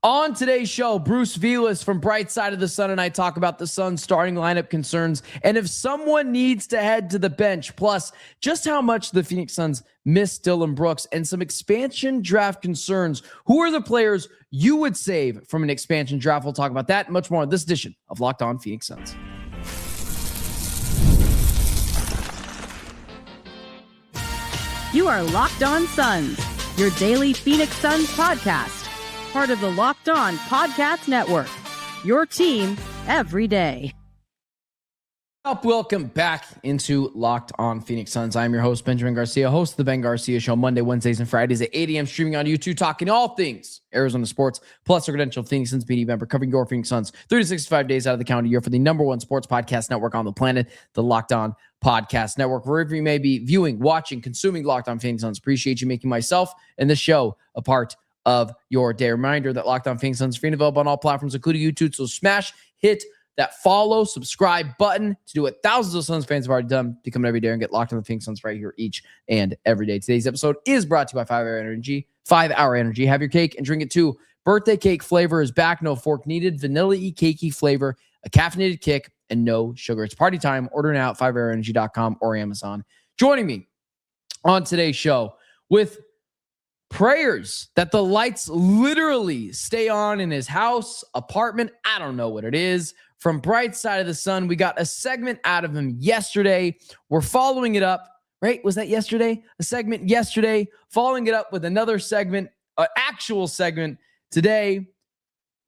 On today's show, Bruce Vilas from Bright Side of the Sun and I talk about the Suns' starting lineup concerns and if someone needs to head to the bench, plus just how much the Phoenix Suns miss Dillon Brooks and some expansion draft concerns. Who are the players you would save from an expansion draft? We'll talk about that and much more in this edition of Locked On Phoenix Suns. You are Locked On Suns, your daily Phoenix Suns podcast. Part of the Locked On Podcast Network, your team every day. Welcome back into Locked On Phoenix Suns. I'm your host, Benjamin Garcia, host of the Ben Garcia Show, Monday, Wednesdays, and Fridays at 8 a.m. streaming on YouTube, talking all things Arizona sports, plus a credentialed Phoenix Suns media member covering your Phoenix Suns 365 days out of the calendar year for the number one sports podcast network on the planet, the Locked On Podcast Network. Wherever you may be viewing, watching, consuming Locked On Phoenix Suns, appreciate you making myself and the show a part of your day. Reminder that Locked On Phoenix Suns is free and available on all platforms, including YouTube. So hit that follow, subscribe button to do what thousands of Suns fans have already done to come every day and get Locked On the Phoenix Suns right here each and every day. Today's episode is brought to you by 5 Hour Energy. 5 Hour Energy. Have your cake and drink it too. Birthday cake flavor is back. No fork needed. Vanilla-y cakey flavor, a caffeinated kick, and no sugar. It's party time. Order now at 5hourenergy.com or Amazon. Joining me on today's show with prayers that the lights literally stay on in his house, apartment, I don't know what it is. From Bright Side of the Sun, we got a segment out of him yesterday. We're following it up, right? Was that yesterday? A segment yesterday, following it up with another segment, an actual segment today.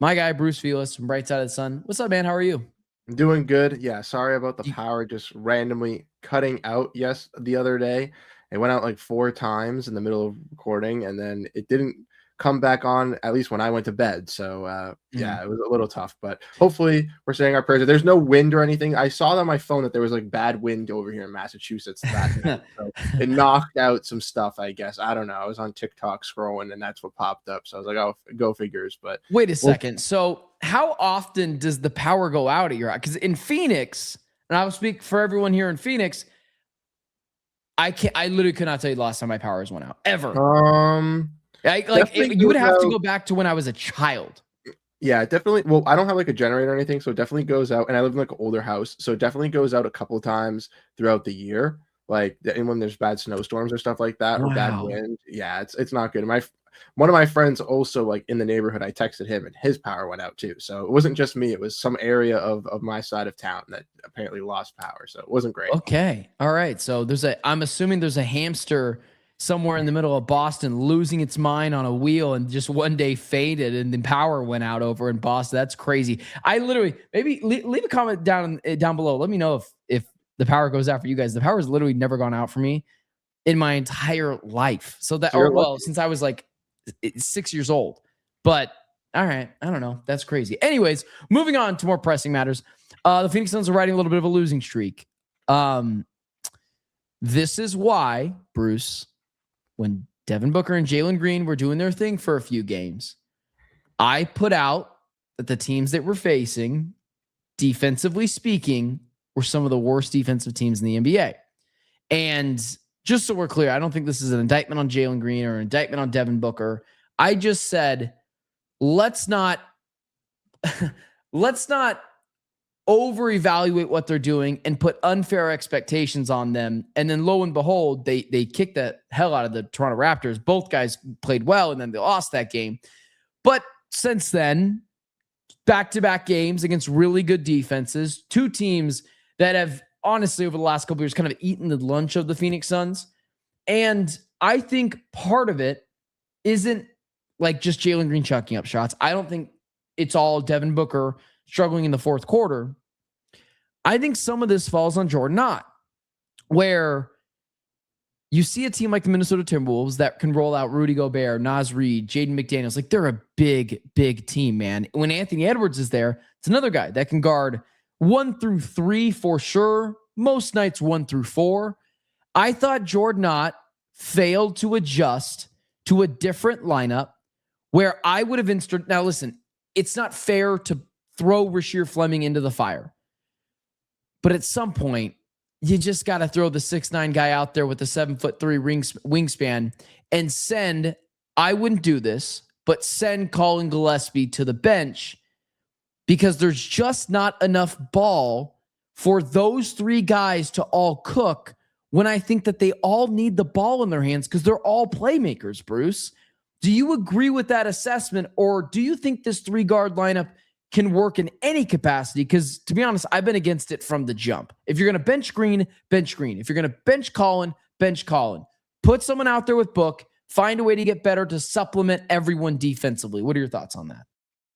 My guy, Bruce Vilas from Bright Side of the Sun. What's up, man? How are you? I'm doing good. Yeah, sorry about the power just randomly cutting out the other day. It went out like 4 times in the middle of recording, and then it didn't come back on, at least when I went to bed. So, it was a little tough, but hopefully we're saying our prayers. There's no wind or anything. I saw on my phone that there was like bad wind over here in Massachusetts last night. So it knocked out some stuff, I guess. I don't know. I was on TikTok scrolling, and that's what popped up. So I was like, oh, go figures. But wait a second. So how often does the power go out at your house? Because in Phoenix, and I will speak for everyone here in Phoenix, I literally could not tell you the last time my powers went out ever. You would have to go back to when I was a child. Yeah, definitely. Well, I don't have like a generator or anything, so it definitely goes out. And I live in like an older house, so it definitely goes out a couple of times throughout the year. Like, and when there's bad snowstorms or stuff like that, or bad wind. Yeah, it's not good. One of my friends also, like in the neighborhood, I texted him and his power went out too. So it wasn't just me. It was some area of my side of town that apparently lost power. So it wasn't great. Okay. All right. So I'm assuming there's a hamster somewhere in the middle of Boston losing its mind on a wheel and just one day faded and the power went out over in Boston. That's crazy. I literally, maybe leave a comment down below. Let me know if the power goes out for you guys. The power has literally never gone out for me in my entire life. So since I was like 6 years old, but all right. I don't know. That's crazy. Anyways, moving on to more pressing matters. The Phoenix Suns are riding a little bit of a losing streak. This is why, Bruce, when Devin Booker and Jalen Green were doing their thing for a few games, I put out that the teams that we're facing, defensively speaking, were some of the worst defensive teams in the NBA. And just so we're clear, I don't think this is an indictment on Jalen Green or an indictment on Devin Booker. I just said, let's not over-evaluate what they're doing and put unfair expectations on them. And then lo and behold, they kicked the hell out of the Toronto Raptors. Both guys played well, and then they lost that game. But since then, back-to-back games against really good defenses, 2 teams that have honestly over the last couple of years kind of eaten the lunch of the Phoenix Suns. And I think part of it isn't like just Jalen Green chucking up shots. I don't think it's all Devin Booker struggling in the fourth quarter. I think some of this falls on Jordan Knott, where you see a team like the Minnesota Timberwolves that can roll out Rudy Gobert, Naz Reid, Jaden McDaniels. Like, they're a big, big team, man. When Anthony Edwards is there, it's another guy that can guard 1 through 3 for sure. Most nights 1 through 4. I thought Jordan Knott failed to adjust to a different lineup where I would have inserted. Now, listen, it's not fair to throw Rasheer Fleming into the fire. But at some point, you just got to throw the 6'9" guy out there with the 7'3" wingspan and send, I wouldn't do this, but send Colin Gillespie to the bench because there's just not enough ball for those three guys to all cook when I think that they all need the ball in their hands because they're all playmakers, Bruce. Do you agree with that assessment, or do you think this 3-guard lineup can work in any capacity? Because to be honest, I've been against it from the jump. If you're going to bench Green, bench Green. If you're going to bench Colin, bench Colin. Put someone out there with Book. Find a way to get better to supplement everyone defensively. What are your thoughts on that?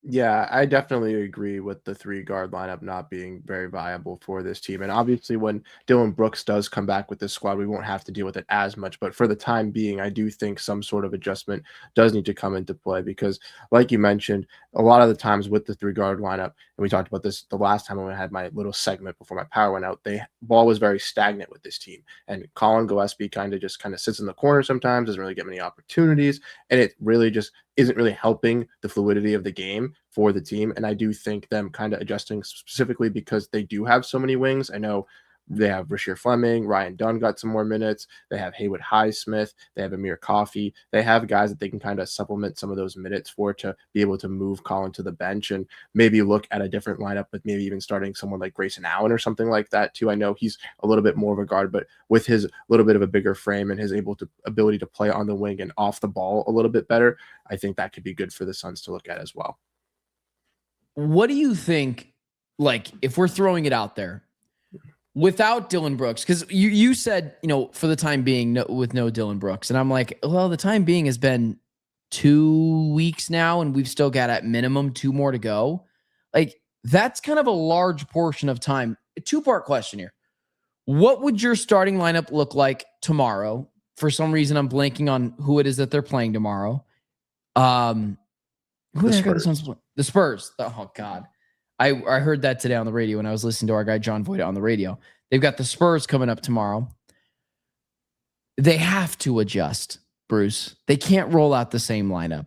Yeah, I definitely agree with the 3-guard lineup not being very viable for this team. And obviously, when Dillon Brooks does come back with this squad, we won't have to deal with it as much. But for the time being, I do think some sort of adjustment does need to come into play because, like you mentioned, a lot of the times with the 3-guard lineup, and we talked about this the last time when I had my little segment before my power went out, the ball was very stagnant with this team. And Colin Gillespie kind of sits in the corner sometimes, doesn't really get many opportunities. And it really just isn't really helping the fluidity of the game for the team. And I do think them kind of adjusting specifically because they do have so many wings. I know they have Rasheer Fleming, Ryan Dunn got some more minutes. They have Haywood Highsmith. They have Amir Coffey. They have guys that they can kind of supplement some of those minutes for to be able to move Colin to the bench and maybe look at a different lineup with maybe even starting someone like Grayson Allen or something like that too. I know he's a little bit more of a guard, but with his little bit of a bigger frame and his ability to play on the wing and off the ball a little bit better, I think that could be good for the Suns to look at as well. What do you think, like, if we're throwing it out there, without Dillon Brooks, because you said, for the time being, with no Dillon Brooks. And I'm like, well, the time being has been 2 weeks now, and we've still got at minimum 2 more to go. Like, that's kind of a large portion of time. A 2-part question here. What would your starting lineup look like tomorrow? For some reason, I'm blanking on who it is that they're playing tomorrow. The Spurs. Oh, God. I heard that today on the radio when I was listening to our guy John Voida on the radio. They've got the Spurs coming up tomorrow. They have to adjust, Bruce. They can't roll out the same lineup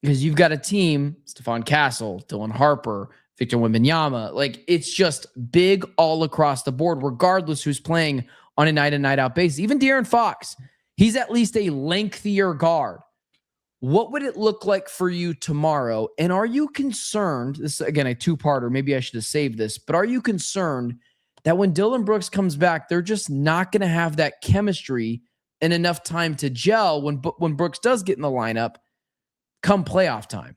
because you've got a team, Stephon Castle, Dylan Harper, Victor Wembanyama. Like, it's just big all across the board, regardless who's playing on a night in, night out basis. Even De'Aaron Fox, he's at least a lengthier guard. What would it look like for you tomorrow? And are you concerned, this is, again, a 2-parter, maybe I should have saved this, but are you concerned that when Dillon Brooks comes back, they're just not going to have that chemistry and enough time to gel when Brooks does get in the lineup come playoff time?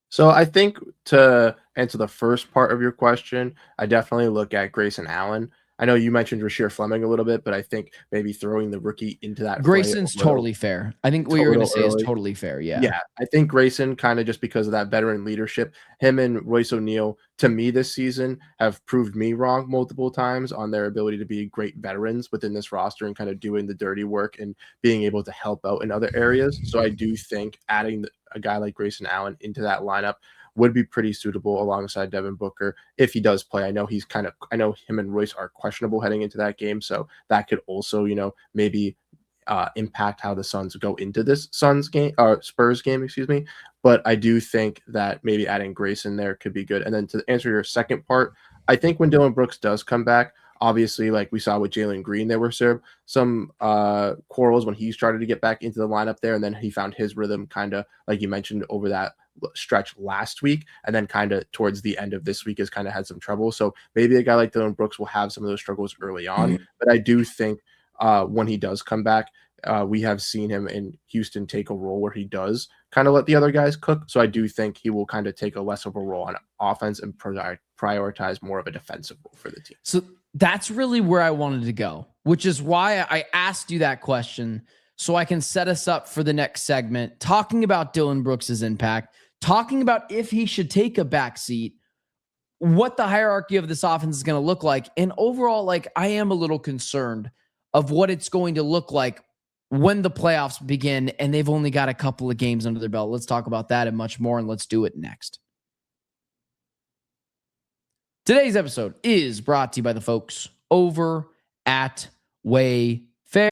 So I think to answer the first part of your question, I definitely look at Grayson Allen. I know you mentioned Rasheer Fleming a little bit, but I think maybe throwing the rookie into that. Grayson's totally fair. I think what you're going to say is totally fair. Yeah. Yeah. I think Grayson, kind of just because of that veteran leadership, him and Royce O'Neal, to me this season, have proved me wrong multiple times on their ability to be great veterans within this roster and kind of doing the dirty work and being able to help out in other areas. So I do think adding a guy like Grayson Allen into that lineup would be pretty suitable alongside Devin Booker if he does play. I know him and Royce are questionable heading into that game, so that could also, maybe impact how the Suns go into this Spurs game, But I do think that maybe adding Grayson there could be good. And then to answer your second part, I think when Dillon Brooks does come back, obviously, like we saw with Jalen Green, there were some quarrels when he started to get back into the lineup there, and then he found his rhythm kind of, like you mentioned, over that stretch last week, and then kind of towards the end of this week has kind of had some trouble. So maybe a guy like Dillon Brooks will have some of those struggles early on. But I do think when he does come back, we have seen him in Houston take a role where he does kind of let the other guys cook. So I do think he will kind of take a less of a role on offense and prioritize more of a defensive role for the team. So that's really where I wanted to go, which is why I asked you that question, so I can set us up for the next segment, talking about Dillon Brooks' impact, talking about if he should take a back seat, what the hierarchy of this offense is going to look like. And overall, like, I am a little concerned of what it's going to look like when the playoffs begin and they've only got a couple of games under their belt. Let's talk about that and much more, and let's do it next. Today's episode is brought to you by the folks over at Wayfair.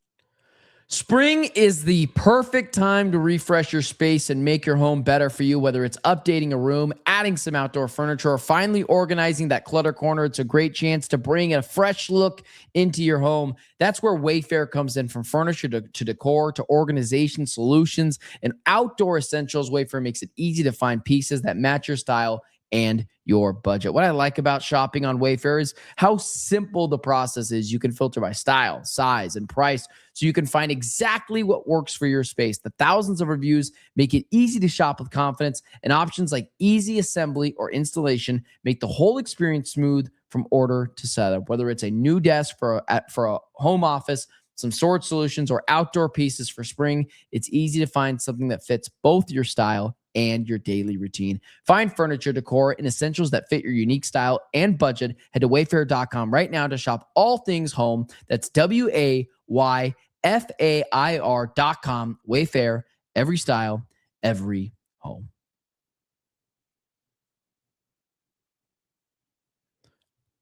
Spring is the perfect time to refresh your space and make your home better for you, whether it's updating a room, adding some outdoor furniture, or finally organizing that clutter corner, it's a great chance to bring a fresh look into your home. That's where Wayfair comes in. From furniture to decor to organization solutions and outdoor essentials, Wayfair makes it easy to find pieces that match your style and your budget. What I like about shopping on Wayfair is how simple the process is. You can filter by style, size, and price, so you can find exactly what works for your space. The thousands of reviews make it easy to shop with confidence, and options like easy assembly or installation make the whole experience smooth from order to setup. Whether it's a new desk for a home office, some storage solutions, or outdoor pieces for spring, it's easy to find something that fits both your style and your daily routine. Find furniture, decor, and essentials that fit your unique style and budget. Head to wayfair.com right now to shop all things home. That's WAYFAIR.com. Wayfair, every style, every home.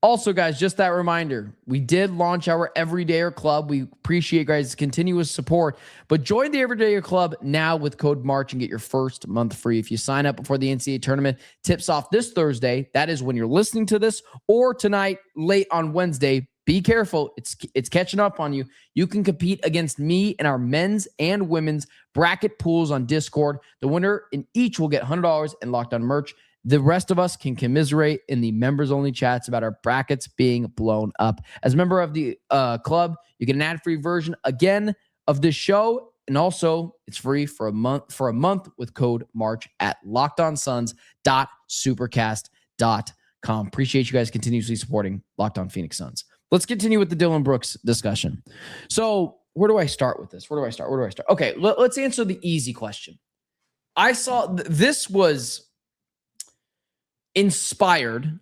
Also, guys, just that reminder, we did launch our Everydayer Club. We appreciate guys' continuous support, but join the Everydayer Club now with code MARCH and get your first month free. If you sign up before the NCAA tournament tips off this Thursday, that is when you're listening to this, or tonight, late on Wednesday, be careful. It's catching up on you. You can compete against me and our men's and women's bracket pools on Discord. The winner in each will get $100 in Locked On merch. The rest of us can commiserate in the members-only chats about our brackets being blown up. As a member of the club, you get an ad-free version again of this show, and also it's free for a month with code MARCH at lockedonsons.supercast.com. Appreciate you guys continuously supporting Locked On Phoenix Suns. Let's continue with the Dillon Brooks discussion. So where do I start with this? Where do I start? Okay, let's answer the easy question. I saw this was inspired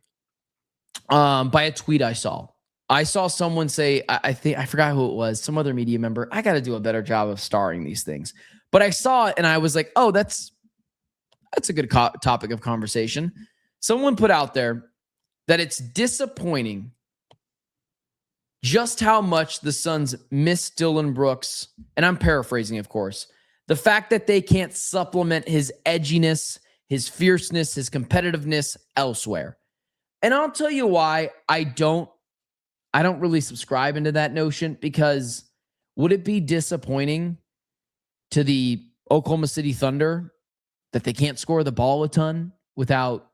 by a tweet I saw. I saw someone say, I forgot who it was, some other media member. I got to do a better job of starring these things. But I saw it and I was like, oh, that's a good topic of conversation. Someone put out there that it's disappointing just how much the Suns miss Dillon Brooks. And I'm paraphrasing, of course. The fact that they can't supplement his edginess, his fierceness, his competitiveness elsewhere. And I'll tell you why I don't really subscribe into that notion, because would it be disappointing to the Oklahoma City Thunder that they can't score the ball a ton without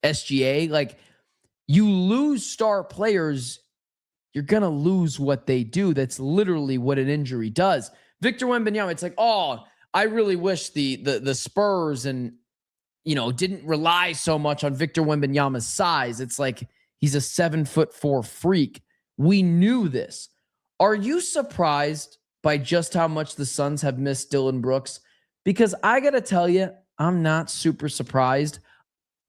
SGA? Like, you lose star players, you're going to lose what they do. That's literally what an injury does. Victor Wembanyama, it's like, oh, I really wish the Spurs and didn't rely so much on Victor Wembanyama's size. It's like he's a 7'4" freak. We knew this. Are you surprised by just how much the Suns have missed Dillon Brooks? Because I got to tell you, I'm not super surprised.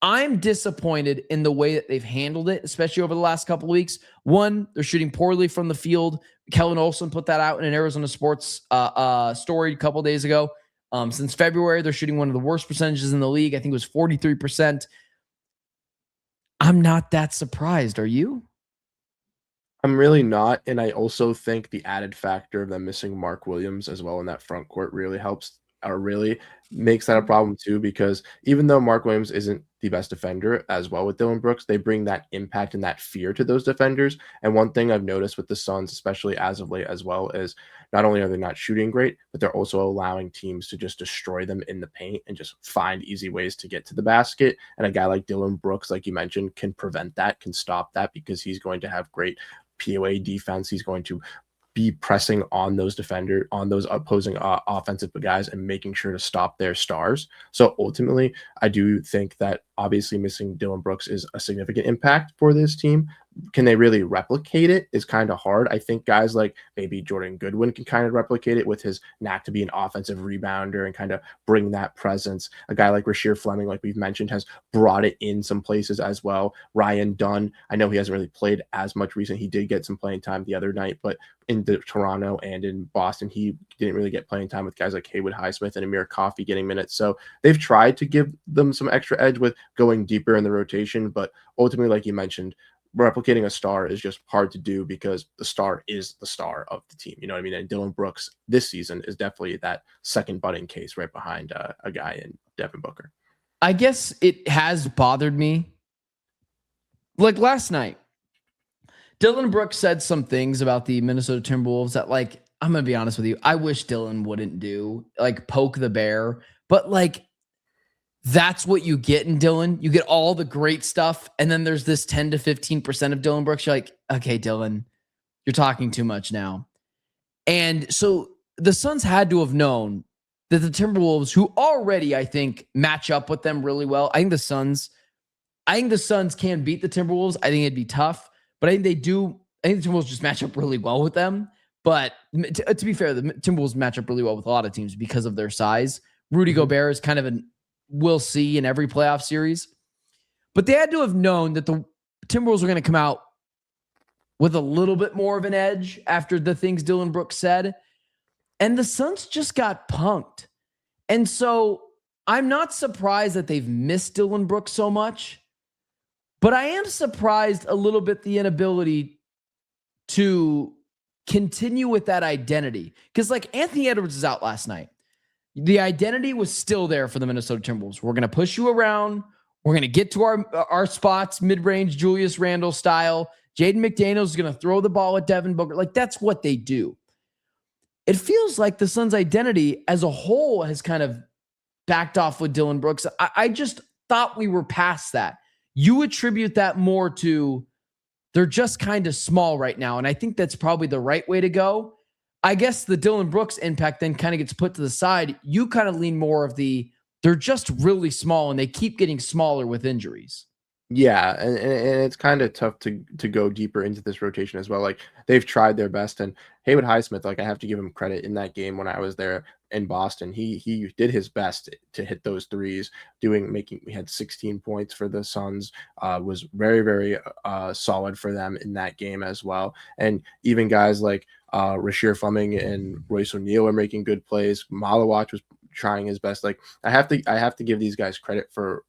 I'm disappointed in the way that they've handled it, especially over the last couple of weeks. One, they're shooting poorly from the field. Kellen Olson put that out in an Arizona Sports story a couple of days ago. Since February, they're shooting one of the worst percentages in the league. I think it was 43%. I'm not that surprised. Are you? I'm really not. And I also think the added factor of them missing Mark Williams as well in that front court really helps, or really makes that a problem too, because even though Mark Williams isn't the best defender as well with Dillon Brooks, they bring that impact and that fear to those defenders. And one thing I've noticed with the Suns, especially as of late as well, is not only are they not shooting great, but they're also allowing teams to just destroy them in the paint and just find easy ways to get to the basket. And a guy like Dillon Brooks, like you mentioned, can prevent that, can stop that, because he's going to have great POA defense. He's going to be pressing on those opposing offensive guys and making sure to stop their stars. So ultimately, I do think that obviously missing Dillon Brooks is a significant impact for this team. Can they really replicate it is kind of hard. I think guys like maybe Jordan Goodwin can kind of replicate it with his knack to be an offensive rebounder and kind of bring that presence. A guy like Rasheer Fleming, like we've mentioned, has brought it in some places as well. Ryan Dunn, I know he hasn't really played as much recently. He did get some playing time the other night, but in Toronto and in Boston, he didn't really get playing time with guys like Haywood Highsmith and Amir Coffey getting minutes. So they've tried to give them some extra edge with going deeper in the rotation, but ultimately, like you mentioned, replicating a star is just hard to do because the star is the star of the team. You know what I mean? And Dillon Brooks this season is definitely that second budding case right behind a guy in Devin Booker. I guess it has bothered me. Like last night, Dillon Brooks said some things about the Minnesota Timberwolves that, like, I'm going to be honest with you, I wish Dillon wouldn't do, like, poke the bear. But, like, that's what you get in Dillon. You get all the great stuff, and then there's this 10 to 15% of Dillon Brooks. You're like, okay, Dillon, you're talking too much now. And so the Suns had to have known that the Timberwolves, who already, I think, match up with them really well. I think the Suns can beat the Timberwolves. I think it'd be tough, but I think they do. I think the Timberwolves just match up really well with them. But to be fair, the Timberwolves match up really well with a lot of teams because of their size. Rudy Gobert is kind of an we'll see in every playoff series. But they had to have known that the Timberwolves were going to come out with a little bit more of an edge after the things Dillon Brooks said. And the Suns just got punked. And so I'm not surprised that they've missed Dillon Brooks so much, but I am surprised a little bit the inability to continue with that identity. Because, like, Anthony Edwards is out last night. The identity was still there for the Minnesota Timberwolves. We're going to push you around. We're going to get to our spots, mid-range, Julius Randle style. Jaden McDaniels is going to throw the ball at Devin Booker. Like, that's what they do. It feels like the Suns' identity as a whole has kind of backed off with Dillon Brooks. I just thought we were past that. You attribute that more to they're just kind of small right now, and I think that's probably the right way to go. I guess the Dillon Brooks impact then kind of gets put to the side. You kind of lean more of they're just really small, and they keep getting smaller with injuries. Yeah, and it's kind of tough to go deeper into this rotation as well. Like, they've tried their best, and Haywood Highsmith, like, I have to give him credit in that game when I was there in Boston. He did his best to hit those threes. We had 16 points for the Suns. Was very, very solid for them in that game as well. And even guys like Rasheer Fleming and Royce O'Neal are making good plays. Malawach was trying his best. Like, I have to give these guys credit for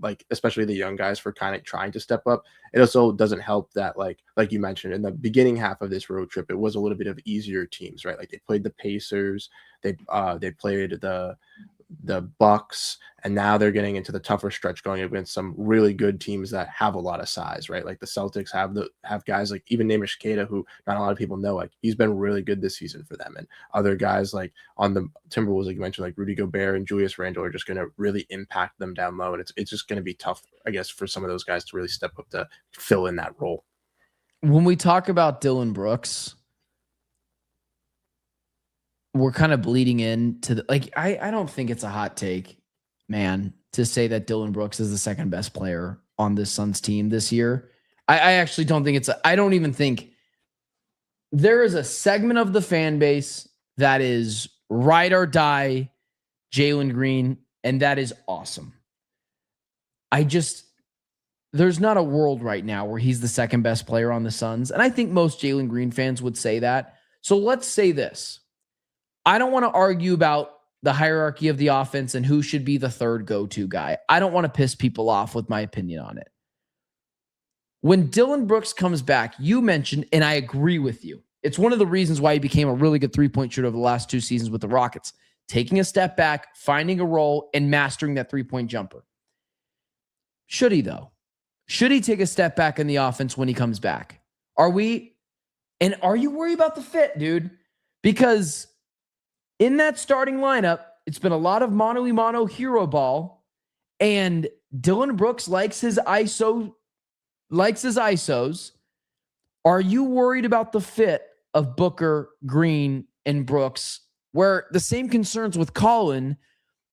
like, especially the young guys, for kind of trying to step up. It also doesn't help that, like you mentioned, in the beginning half of this road trip, it was a little bit of easier teams, right? Like, they played the Pacers, they played the Bucks, and now they're getting into the tougher stretch going against some really good teams that have a lot of size, right? Like the Celtics have guys like even Namish Keita, who not a lot of people know, like, he's been really good this season for them. And other guys like on the Timberwolves, like you mentioned, like Rudy Gobert and Julius Randle are just going to really impact them down low. And it's just going to be tough, I guess, for some of those guys to really step up to fill in that role. When we talk about Dillon Brooks, we're kind of bleeding into I don't think it's a hot take, man, to say that Dillon Brooks is the second best player on this Suns team this year. I actually don't think I don't even think there is a segment of the fan base that is ride or die Jalen Green, and that is awesome. There's not a world right now where he's the second best player on the Suns. And I think most Jalen Green fans would say that. So let's say this. I don't want to argue about the hierarchy of the offense and who should be the third go-to guy. I don't want to piss people off with my opinion on it. When Dillon Brooks comes back, you mentioned, and I agree with you, it's one of the reasons why he became a really good three-point shooter over the last 2 seasons with the Rockets. Taking a step back, finding a role, and mastering that three-point jumper. Should he, though? Should he take a step back in the offense when he comes back? Are you worried about the fit, dude? Because in that starting lineup, it's been a lot of mano-a-mano hero ball, and Dillon Brooks likes his ISOs. Are you worried about the fit of Booker, Green, and Brooks, where the same concerns with Colin,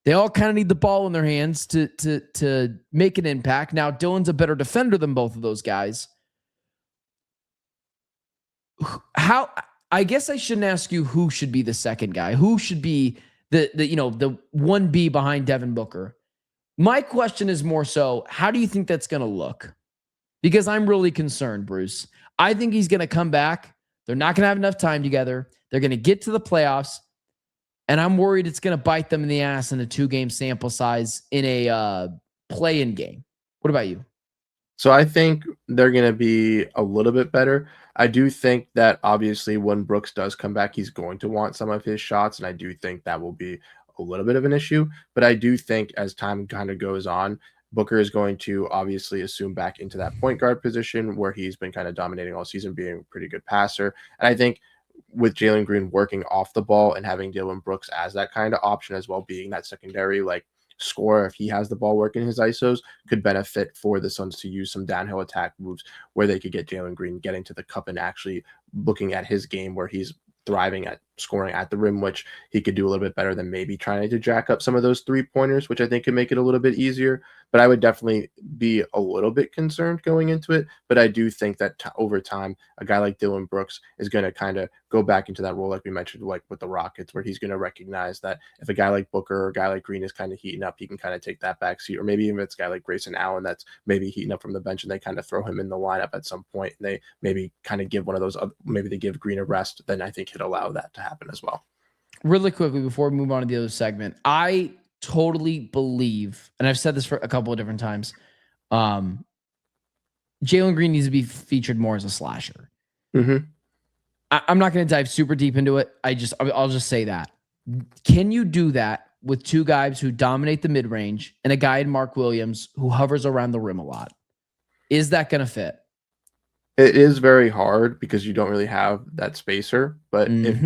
they all kind of need the ball in their hands to make an impact. Now, Dillon's a better defender than both of those guys. I guess I shouldn't ask you who should be the second guy. Who should be the 1B behind Devin Booker? My question is more so, how do you think that's going to look? Because I'm really concerned, Bruce. I think he's going to come back. They're not going to have enough time together. They're going to get to the playoffs. And I'm worried it's going to bite them in the ass in a 2-game sample size in a play-in game. What about you? So I think they're going to be a little bit better. I do think that obviously when Brooks does come back, he's going to want some of his shots. And I do think that will be a little bit of an issue. But I do think as time kind of goes on, Booker is going to obviously assume back into that point guard position where he's been kind of dominating all season, being a pretty good passer. And I think with Jalen Green working off the ball and having Dillon Brooks as that kind of option as well, being that secondary like scorer, if he has the ball working his ISOs, could benefit for the Suns to use some downhill attack moves where they could get Jalen Green getting to the cup and actually looking at his game where he's thriving at scoring at the rim, which he could do a little bit better than maybe trying to jack up some of those 3-pointers, which I think could make it a little bit easier. But I would definitely be a little bit concerned going into it. But I do think that over time, a guy like Dillon Brooks is going to kind of go back into that role, like we mentioned, like with the Rockets, where he's going to recognize that if a guy like Booker or a guy like Green is kind of heating up, he can kind of take that back seat. Or maybe even if it's a guy like Grayson Allen that's maybe heating up from the bench and they kind of throw him in the lineup at some point and they maybe kind of give one of those, maybe they give Green a rest, then I think he'd allow that to happen as well. Really quickly before we move on to the other segment, I totally believe, and I've said this for a couple of different times, Jalen Green needs to be featured more as a slasher. Mm-hmm. I'm not going to dive super deep into it. I'll just say that. Can you do that with two guys who dominate the mid-range and a guy in Mark Williams who hovers around the rim a lot? Is that going to fit? It is very hard because you don't really have that spacer, but if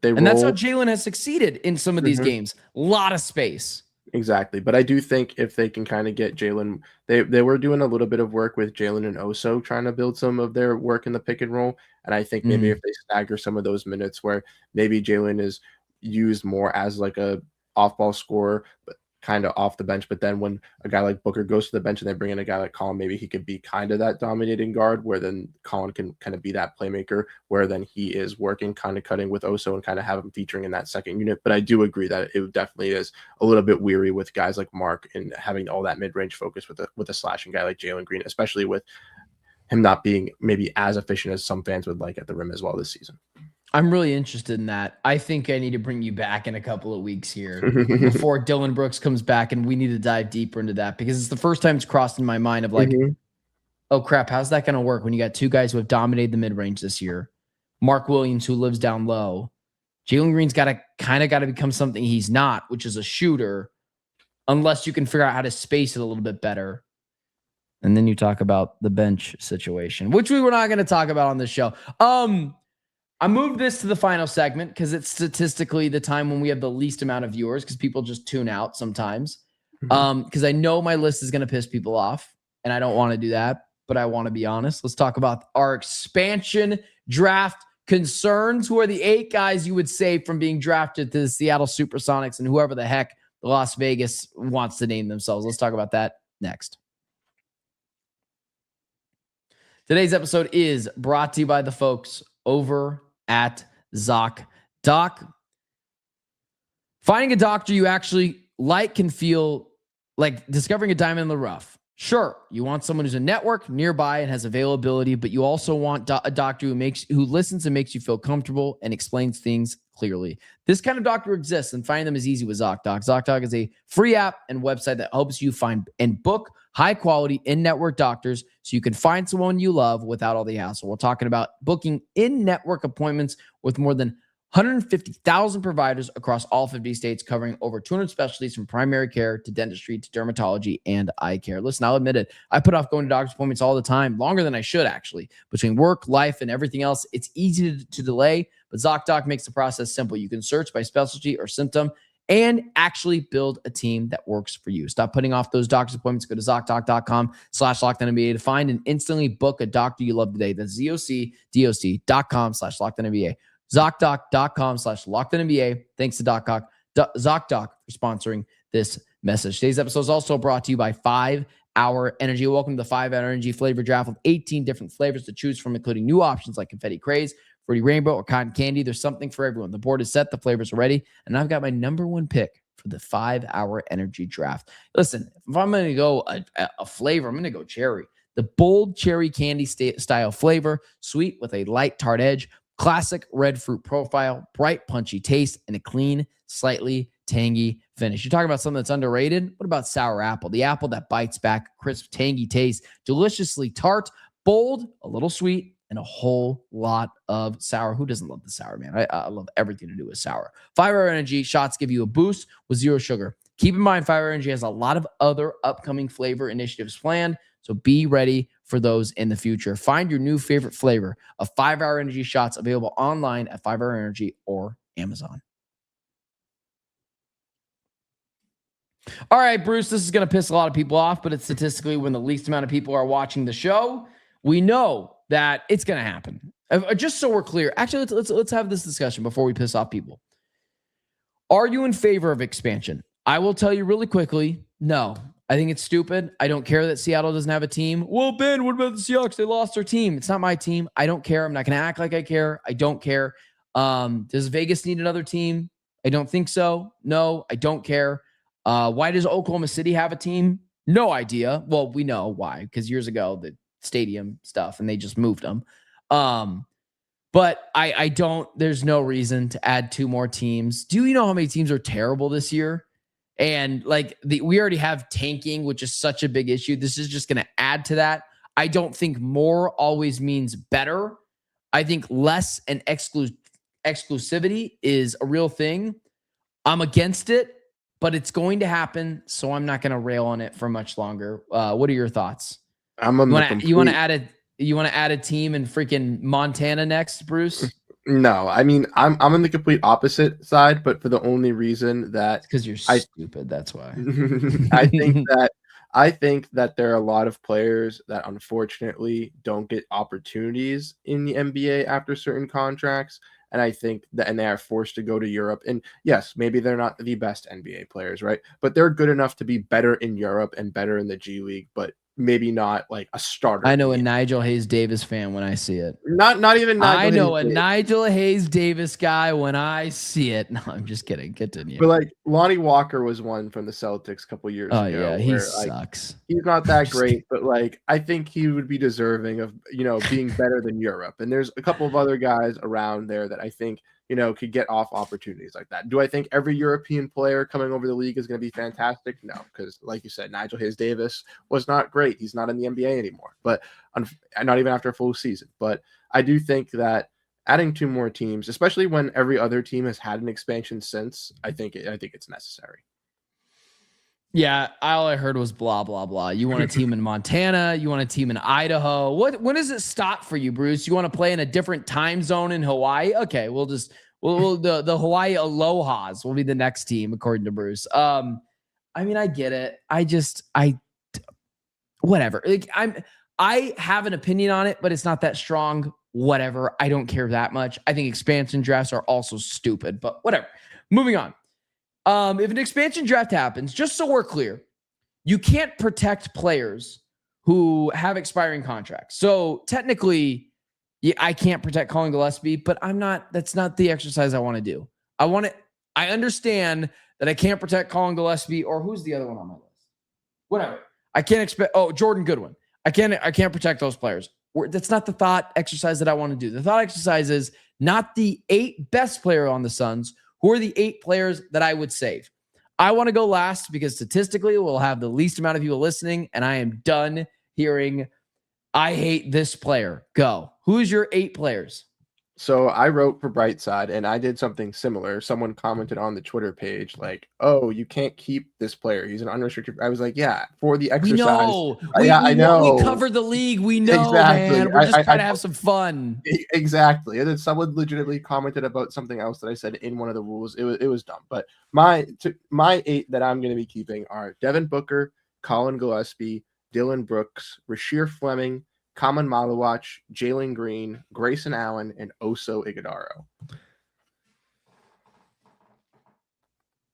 they roll, and that's how Jalen has succeeded in some of these games. A lot of space. Exactly. But I do think if they can kind of get Jalen, they were doing a little bit of work with Jalen and Oso trying to build some of their work in the pick and roll. And I think maybe if they stagger some of those minutes where maybe Jalen is used more as like a off-ball scorer, but kind of off the bench. But then when a guy like Booker goes to the bench and they bring in a guy like Colin, maybe he could be kind of that dominating guard where then Colin can kind of be that playmaker where then he is working, kind of cutting with Oso and kind of have him featuring in that second unit. But I do agree that it definitely is a little bit weary with guys like Mark and having all that mid-range focus with a slashing guy like Jalen Green, especially with him not being maybe as efficient as some fans would like at the rim as well this season. I'm really interested in that. I think I need to bring you back in a couple of weeks here before Dillon Brooks comes back, and we need to dive deeper into that because it's the first time it's crossed in my mind of like, oh crap, how's that going to work when you got two guys who have dominated the mid-range this year? Mark Williams, who lives down low. Jalen Green's got to become something he's not, which is a shooter, unless you can figure out how to space it a little bit better. And then you talk about the bench situation, which we were not going to talk about on this show. I moved this to the final segment because it's statistically the time when we have the least amount of viewers because people just tune out sometimes. Because I know my list is going to piss people off, and I don't want to do that, but I want to be honest. Let's talk about our expansion draft concerns. Who are the 8 guys you would save from being drafted to the Seattle Supersonics and whoever the heck Las Vegas wants to name themselves? Let's talk about that next. Today's episode is brought to you by the folks over at ZocDoc. Finding a doctor you actually like can feel like discovering a diamond in the rough. Sure, you want someone who's a network nearby and has availability, but you also want a doctor who listens and makes you feel comfortable and explains things clearly. This kind of doctor exists, and finding them is easy with ZocDoc. ZocDoc is a free app and website that helps you find and book high-quality in-network doctors so you can find someone you love without all the hassle. We're talking about booking in-network appointments with more than 150,000 providers across all 50 states, covering over 200 specialties from primary care to dentistry to dermatology and eye care. Listen, I'll admit it. I put off going to doctor's appointments all the time, longer than I should, actually. Between work, life, and everything else, it's easy to delay, but ZocDoc makes the process simple. You can search by specialty or symptom and actually build a team that works for you. Stop putting off those doctor's appointments. Go to ZocDoc.com/LockedOnNBA to find and instantly book a doctor you love today. That's ZocDoc.com/LockedOnNBA. ZocDoc.com/LockedOnNBA. Thanks to ZocDoc for sponsoring this message. Today's episode is also brought to you by 5 Hour Energy. Welcome to the 5 Hour Energy flavor draft with 18 different flavors to choose from, including new options like Confetti Craze, Fruity Rainbow, or Cotton Candy. There's something for everyone. The board is set. The flavors are ready. And I've got my number one pick for the 5 Hour Energy draft. Listen, if I'm going to go a flavor, I'm going to go cherry. The bold cherry candy style flavor, sweet with a light tart edge, classic red fruit profile, bright punchy taste, and a clean, slightly tangy finish. You're talking about something that's underrated? What about sour apple? The apple that bites back, crisp, tangy taste, deliciously tart, bold, a little sweet, and a whole lot of sour. Who doesn't love the sour, man? I love everything to do with sour. 5-Hour Energy shots give you a boost with zero sugar. Keep in mind, 5-Hour Energy has a lot of other upcoming flavor initiatives planned, so be ready for those in the future. Find your new favorite flavor of 5-Hour Energy shots available online at 5-Hour Energy or Amazon. All right, Bruce, this is going to piss a lot of people off, but it's statistically when the least amount of people are watching the show. We know that it's going to happen. Just so we're clear, actually, let's have this discussion before we piss off people. Are you in favor of expansion? I will tell you really quickly, no. I think it's stupid. I don't care that Seattle doesn't have a team. Well, Ben, what about the Seahawks? They lost their team. It's not my team. I don't care. I'm not going to act like I care. I don't care. Does Vegas need another team? I don't think so. No, I don't care. Why does Oklahoma City have a team? No idea. Well, we know why, because years ago, the stadium stuff, and they just moved them. But I don't, there's no reason to add 2 more teams. Do you know how many teams are terrible this year? And like we already have tanking, which is such a big issue. This is just going to add to that. I don't think more always means better. I think less and exclusivity is a real thing. I'm against it, but it's going to happen. So I'm not going to rail on it for much longer. What are your thoughts? You want to add a team in freaking Montana next, Bruce? No, I mean, I'm on the complete opposite side, but for the only reason that because you're stupid. That's why. I think that there are a lot of players that unfortunately don't get opportunities in the NBA after certain contracts. And I think that, and they are forced to go to Europe. And yes, maybe they're not the best NBA players, right? But they're good enough to be better in Europe and better in the G League, but maybe not like a starter. I know a Nigel Hayes Davis fan when I see it. Not even Nigel I know Hayes Nigel Hayes Davis guy when I see it. No, I'm just kidding. Continue. But like Lonnie Walker was one from the Celtics a couple years ago. Oh yeah, he sucks. He's not that great, but like I think he would be deserving of, being better than Europe. And there's a couple of other guys around there that I think could get off opportunities like that. Do I think every European player coming over the league is going to be fantastic? No, because like you said, Nigel Hayes Davis was not great. He's not in the NBA anymore, but not even after a full season. But I do think that adding 2 more teams, especially when every other team has had an expansion since, I think it's necessary. Yeah, all I heard was blah, blah, blah. You want a team in Montana. You want a team in Idaho. When does it stop for you, Bruce? You want to play in a different time zone in Hawaii? Okay, we'll the Hawaii Alohas will be the next team, according to Bruce. I mean, I get it. Whatever. Like I have an opinion on it, but it's not that strong. Whatever. I don't care that much. I think expansion drafts are also stupid, but whatever. Moving on. If an expansion draft happens, just so we're clear, you can't protect players who have expiring contracts. So technically, I can't protect Colin Gillespie, but that's not the exercise I want to do. I understand that I can't protect Colin Gillespie, or who's the other one on my list? Whatever. I can't expect, Jordan Goodwin. I can't protect those players. That's not the thought exercise that I want to do. The thought exercise is not the 8 best player on the Suns. Who are the 8 players that I would save? I want to go last because statistically we'll have the least amount of people listening, and I am done hearing, I hate this player. Go. Who's your 8 players? So I wrote for Brightside, and I did something similar. Someone commented on the Twitter page, like, "Oh, you can't keep this player. He's an unrestricted." I was like, "Yeah, for the exercise." I know. We covered the league. We know, exactly. Man. We're just trying to have some fun. Exactly. And then someone legitimately commented about something else that I said in one of the rules. It was dumb. But my 8 that I'm going to be keeping are Devin Booker, Colin Gillespie, Dillon Brooks, Rasheer Fleming, Kaman Malawach, Jalen Green, Grayson Allen, and Oso Ighodaro.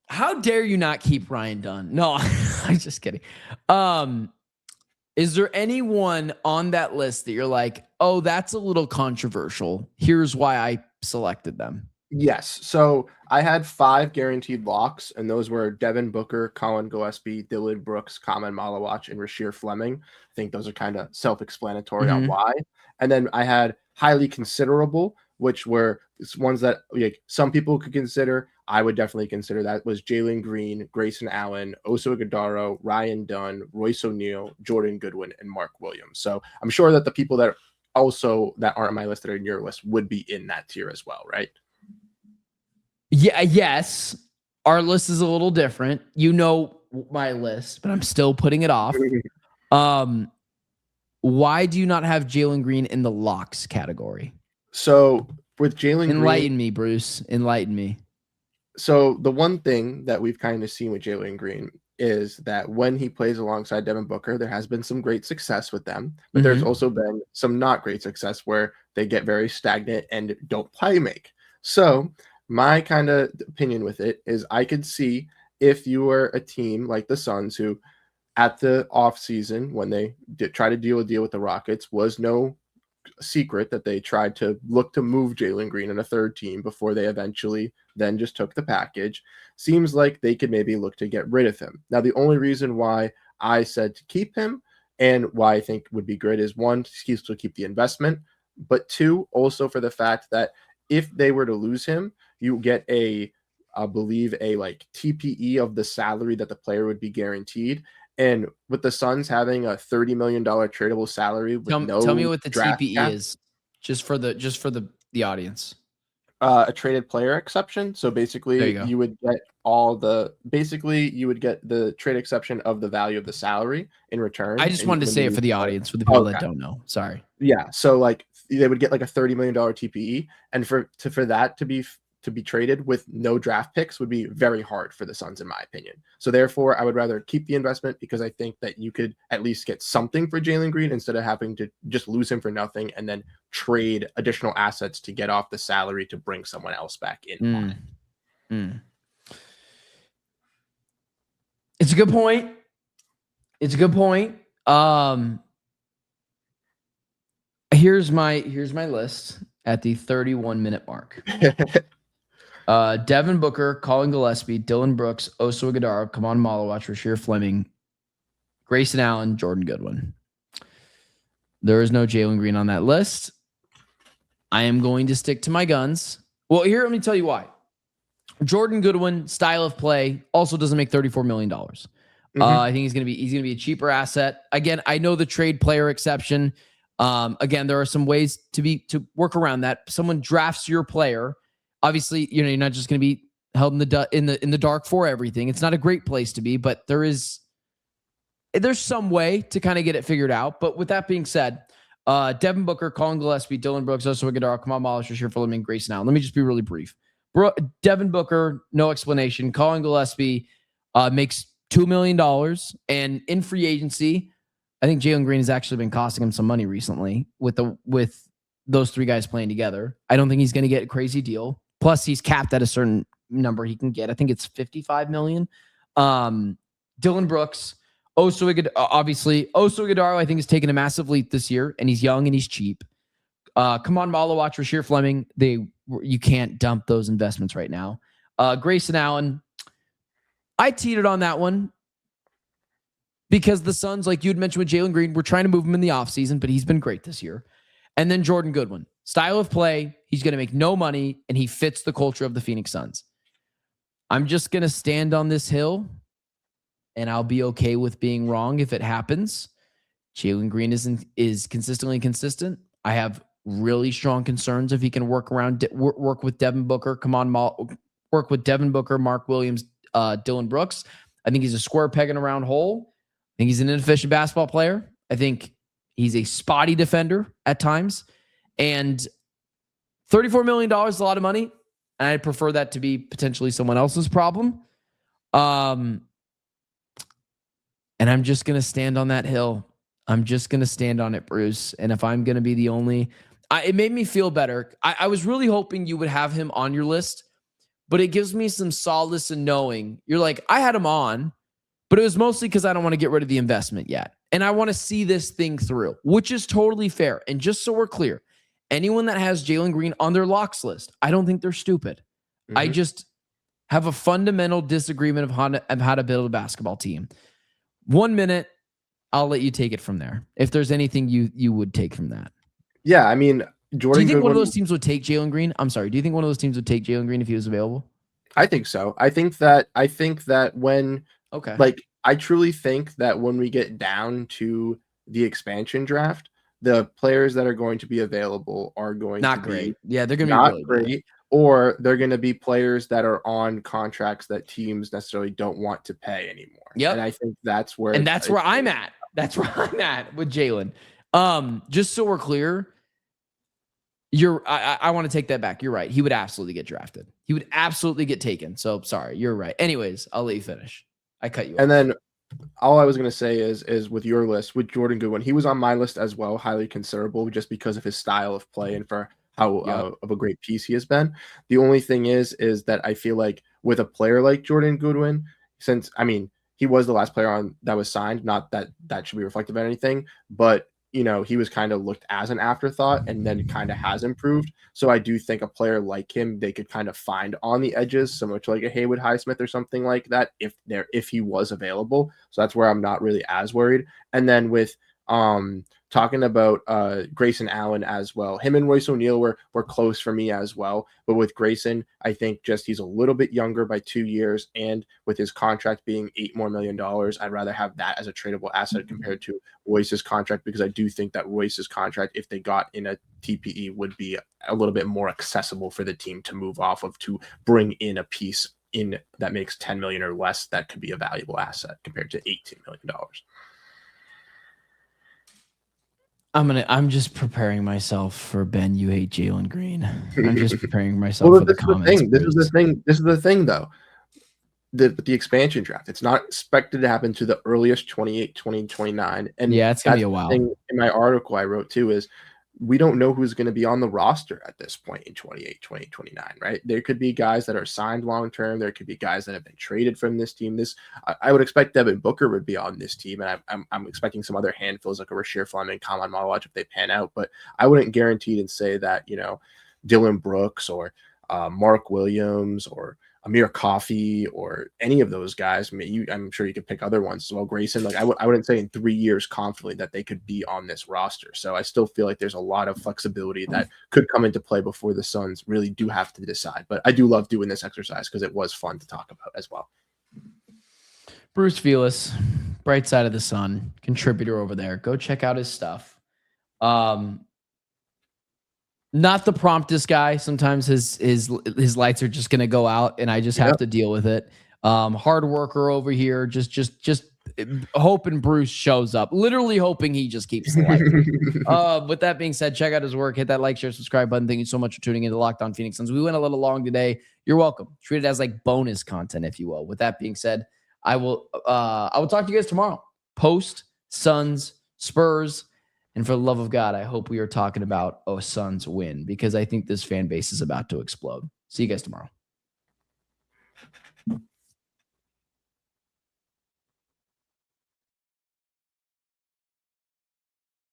How dare you not keep Ryan Dunn? No, I'm just kidding. Is there anyone on that list that you're like, oh, that's a little controversial? Here's why I selected them. Yes. So I had 5 guaranteed locks, and those were Devin Booker, Colin Gillespie, Dillon Brooks, Kaman Malawach, and Rasheer Fleming. I think those are kind of self-explanatory on why. And then I had highly considerable, which were ones that like some people could consider. I would definitely consider that was Jalen Green, Grayson Allen, Oso Ighodaro, Ryan Dunn, Royce O'Neal, Jordan Goodwin, and Mark Williams. So I'm sure that the people that also that aren't on my list that are in your list would be in that tier as well, right? Yeah, yes. Our list is a little different. You know my list, but I'm still putting it off. Why do you not have Jalen Green in the locks category? So with Jalen Green, enlighten me, Bruce. Enlighten me. So the one thing that we've kind of seen with Jalen Green is that when he plays alongside Devin Booker, there has been some great success with them, but there's also been some not great success where they get very stagnant and don't play make. So my kind of opinion with it is I could see if you were a team like the Suns who at the offseason when they did try to deal with the Rockets was no secret that they tried to look to move Jalen Green in a third team before they eventually then just took the package. Seems like they could maybe look to get rid of him. Now, the only reason why I said to keep him and why I think would be great is one, to still keep the investment, but two, also for the fact that if they were to lose him, you get I believe a like TPE of the salary that the player would be guaranteed. And with the Suns having a $30 million tradable salary with tell me what the draft TPE cap, is, just for the audience. a traded player exception. So basically, you would get you would get the trade exception of the value of the salary in return. I just wanted to say it for the audience, for the people that don't know. Sorry. Yeah. So like they would get like a $30 million TPE, and for that to be traded with no draft picks would be very hard for the Suns, in my opinion. So therefore, I would rather keep the investment because I think that you could at least get something for Jalen Green instead of having to just lose him for nothing and then trade additional assets to get off the salary to bring someone else back in. It's a good point. Here's my list at the 31-minute mark. Devin Booker, Colin Gillespie, Dillon Brooks, Oso Ighodaro, Kaman Malawach, Rasheer Fleming, Grayson Allen, Jordan Goodwin. There is no Jalen Green on that list. I am going to stick to my guns. Well, here, let me tell you why. Jordan Goodwin, style of play, also doesn't make $34 million. I think he's gonna be a cheaper asset. Again, I know the trade player exception. Again, there are some ways to work around that. Someone drafts your player. Obviously, you're not just going to be held in the dark for everything. It's not a great place to be, but there's some way to kind of get it figured out. But with that being said, Devin Booker, Colin Gillespie, Dillon Brooks, Oso Ighodaro, Kaman Malawach, Rasheer Fleming, Grayson Allen. Let me just be really brief. Devin Booker, no explanation. Colin Gillespie makes $2 million, and in free agency, I think Jalen Green has actually been costing him some money recently with those three guys playing together. I don't think he's going to get a crazy deal. Plus, he's capped at a certain number he can get. I think it's $55 million. Dillon Brooks, Oso Ighodaro, I think, has taken a massive leap this year, and he's young and he's cheap. Kaman Malawach, Rasheer Fleming, you can't dump those investments right now. Grayson Allen, I teed it on that one because the Suns, like you'd mentioned with Jalen Green, we're trying to move him in the offseason, but he's been great this year. And then Jordan Goodwin. Style of play, he's going to make no money, and he fits the culture of the Phoenix Suns. I'm just going to stand on this hill, and I'll be okay with being wrong if it happens. Jalen Green is consistently consistent. I have really strong concerns if he can work with Devin Booker, work with Devin Booker, Mark Williams, Dillon Brooks. I think he's a square peg in a round hole. I think he's an inefficient basketball player. I think he's a spotty defender at times. And $34 million is a lot of money. And I prefer that to be potentially someone else's problem. And I'm just going to stand on that hill. I'm just going to stand on it, Bruce. And if I'm going to be the only... it made me feel better. I was really hoping you would have him on your list, but it gives me some solace in knowing you're like, I had him on, but it was mostly because I don't want to get rid of the investment yet. And I want to see this thing through, which is totally fair. And just so we're clear, anyone that has Jalen Green on their locks list, I don't think they're stupid. I just have a fundamental disagreement of how to build a basketball team. 1 minute, I'll let you take it from there. If there's anything you would take from that. Yeah, I mean, Jordan. Do you think one of those teams would take Jalen Green? I'm sorry. Do you think one of those teams would take Jalen Green if he was available? I think so. I think that when I truly think that when we get down to the expansion draft, the players that are going to be available are going Not to great. be Yeah, they're going to be not really great, bad. or they're going to be players that are on contracts that teams necessarily don't want to pay anymore. Yep. And I think that's where and that's where I'm at. That's where I'm at with Jalen. Just so we're clear, I want to take that back. You're right. He would absolutely get drafted. He would absolutely get taken. So sorry, you're right. Anyways, I'll let you finish. I cut you off. And then all I was going to say is with your list, with Jordan Goodwin, he was on my list as well, highly considerable just because of his style of play and for how of a great piece he has been. The only thing is that I feel like with a player like Jordan Goodwin, since, I mean, he was the last player on that was signed, not that that should be reflective of anything, but he was kind of looked as an afterthought and then kind of has improved. So I do think a player like him, they could kind of find on the edges, similar to like a Haywood Highsmith or something like that, if he was available. So that's where I'm not really as worried. And then with talking about Grayson Allen as well, him and Royce O'Neal were close for me as well. But with Grayson, I think just he's a little bit younger by 2 years, and with his contract being $8 more million, I'd rather have that as a tradable asset compared to Royce's contract, because I do think that Royce's contract, if they got in a TPE, would be a little bit more accessible for the team to move off of, to bring in a piece in that makes 10 million or less that could be a valuable asset compared to $18 million. I'm just preparing myself for Ben. You hate Jalen Green. I'm just preparing myself for the comments. This is the thing, though. The expansion draft, it's not expected to happen to the earliest 28, 2029. And yeah, it's gonna be a while. In my article I wrote too is we don't know who's going to be on the roster at this point in 28, 2029, right? There could be guys that are signed long-term. There could be guys that have been traded from this team. I would expect Devin Booker would be on this team, and I'm expecting some other handfuls like a Rashear Fleming, Kaman Malawach if they pan out, but I wouldn't guarantee and say that, Dillon Brooks or Mark Williams or Amir Coffey or any of those guys. I mean, I'm sure you could pick other ones as well. Grayson, like I wouldn't say in 3 years confidently that they could be on this roster. So I still feel like there's a lot of flexibility that could come into play before the Suns really do have to decide. But I do love doing this exercise because it was fun to talk about as well. Bruce Velas, Bright Side of the Sun, contributor over there. Go check out his stuff. Not the promptest guy. Sometimes his lights are just gonna go out, and I just have to deal with it. Hard worker over here, just hoping Bruce shows up. Literally hoping he just keeps the light. With that being said, check out his work. Hit that like, share, subscribe button. Thank you so much for tuning into Locked On Phoenix Suns. We went a little long today. You're welcome. Treat it as like bonus content, if you will. With that being said, I will talk to you guys tomorrow. Post Suns Spurs. And for the love of God, I hope we are talking about a Suns win, because I think this fan base is about to explode. See you guys tomorrow.